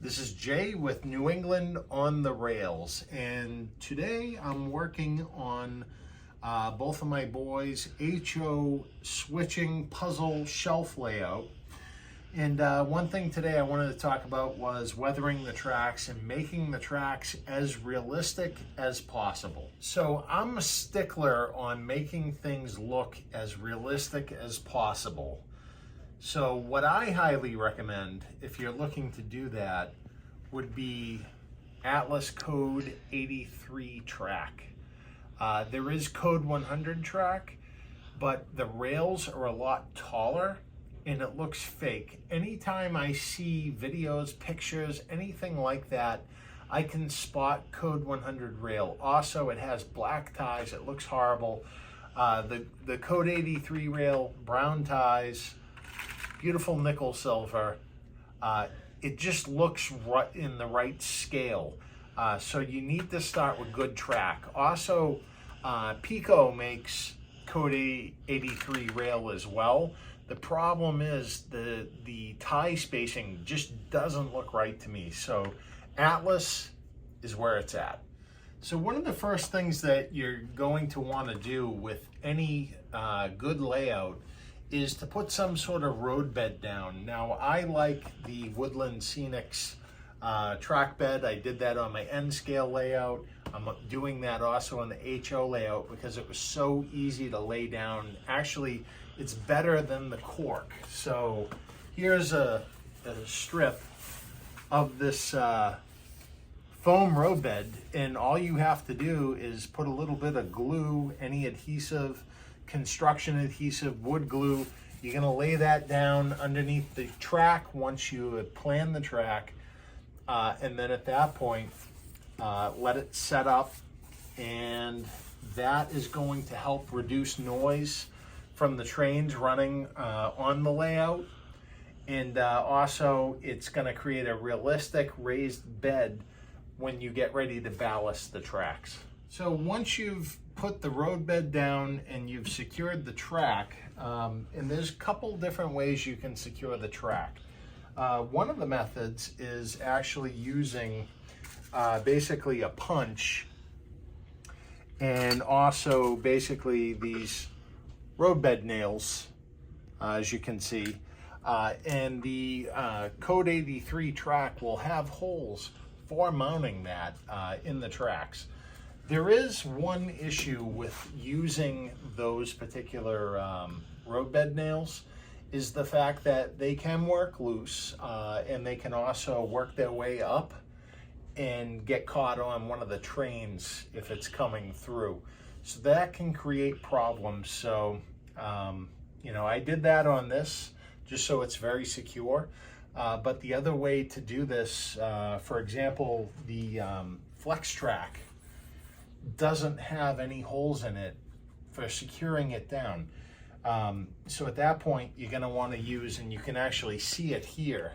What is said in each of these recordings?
This is Jay with New England on the Rails, and today I'm working on both of my boys' HO switching puzzle shelf layout. And one thing today I wanted to talk about was weathering the tracks and making the tracks as realistic as possible. So I'm a stickler on making things look as realistic as possible. So what I highly recommend, if you're looking to do that, would be Atlas Code 83 track. There is Code 100 track, but the rails are a lot taller and it looks fake. Anytime I see videos, pictures, anything like that, I can spot Code 100 rail. Also, it has black ties, it looks horrible. The Code 83 rail, brown ties, beautiful nickel silver. It just looks right in the right scale. So you need to start with good track. Also, Pico makes Code 83 rail as well. The problem is the tie spacing just doesn't look right to me. So Atlas is where it's at. So one of the first things that you're going to want to do with any good layout is to put some sort of road bed down. Now, I like the Woodland Scenics track bed. I did that on my N scale layout. I'm doing that also on the HO layout because it was so easy to lay down. Actually, it's better than the cork. So here's a strip of this foam road bed, and all you have to do is put a little bit of glue, any adhesive, construction adhesive, wood glue. You're gonna lay that down underneath the track once you have planned the track, and then at that point, let it set up, and that is going to help reduce noise from the trains running on the layout. And also, it's gonna create a realistic raised bed when you get ready to ballast the tracks. So once you've put the road bed down and you've secured the track, and there's a couple different ways you can secure the track. One of the methods is actually using basically a punch and also basically these road bed nails, as you can see. And the Code 83 track will have holes for mounting that in the tracks. There is one issue with using those particular road bed nails, is the fact that they can work loose and they can also work their way up and get caught on one of the trains if it's coming through. So that can create problems. So, you know, I did that on this just so it's very secure. But the other way to do this, for example, the Flex Track doesn't have any holes in it for securing it down. So at that point, you're going to want to use, and you can actually see it here,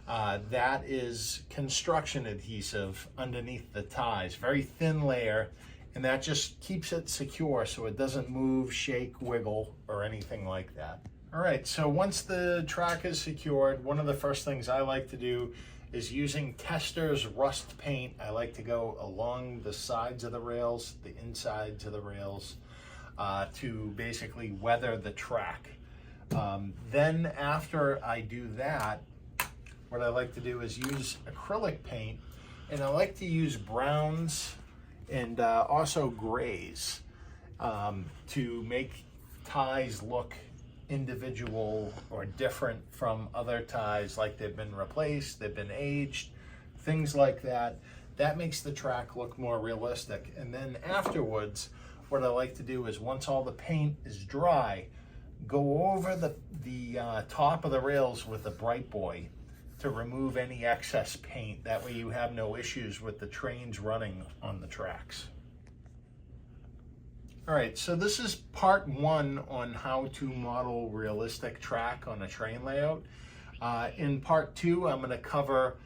that is construction adhesive underneath the ties, very thin layer, and that just keeps it secure so it doesn't move, shake, wiggle, or anything like that. All right, so once the track is secured, one of the first things I like to do is using Testors rust paint. I like to go along the sides of the rails, the insides of the rails, to basically weather the track. Then after I do that, what I like to do is use acrylic paint, and I like to use browns and also grays to make ties look individual or different from other ties, like they've been replaced, they've been aged, things like that. That makes the track look more realistic. And then afterwards, what I like to do is once all the paint is dry, go over the top of the rails with a Bright Boy to remove any excess paint. That way you have no issues with the trains running on the tracks. All right, so this is part one on how to model realistic track on a train layout. In part two, I'm going to cover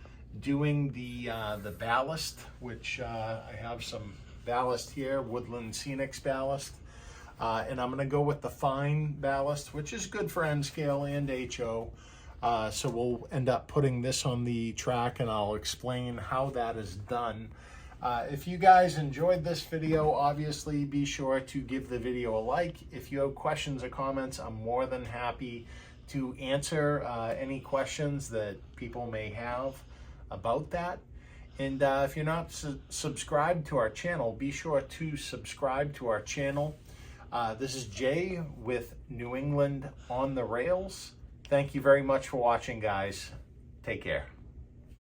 doing the ballast, which I have some ballast here, Woodland Scenics ballast. And I'm going to go with the fine ballast, which is good for N scale and HO. So we'll end up putting this on the track and I'll explain how that is done. If you guys enjoyed this video, obviously be sure to give the video a like. If you have questions or comments, I'm more than happy to answer any questions that people may have about that. And if you're not subscribed to our channel, be sure to subscribe to our channel. This is Jay with New England on the Rails. Thank you very much for watching, guys. Take care.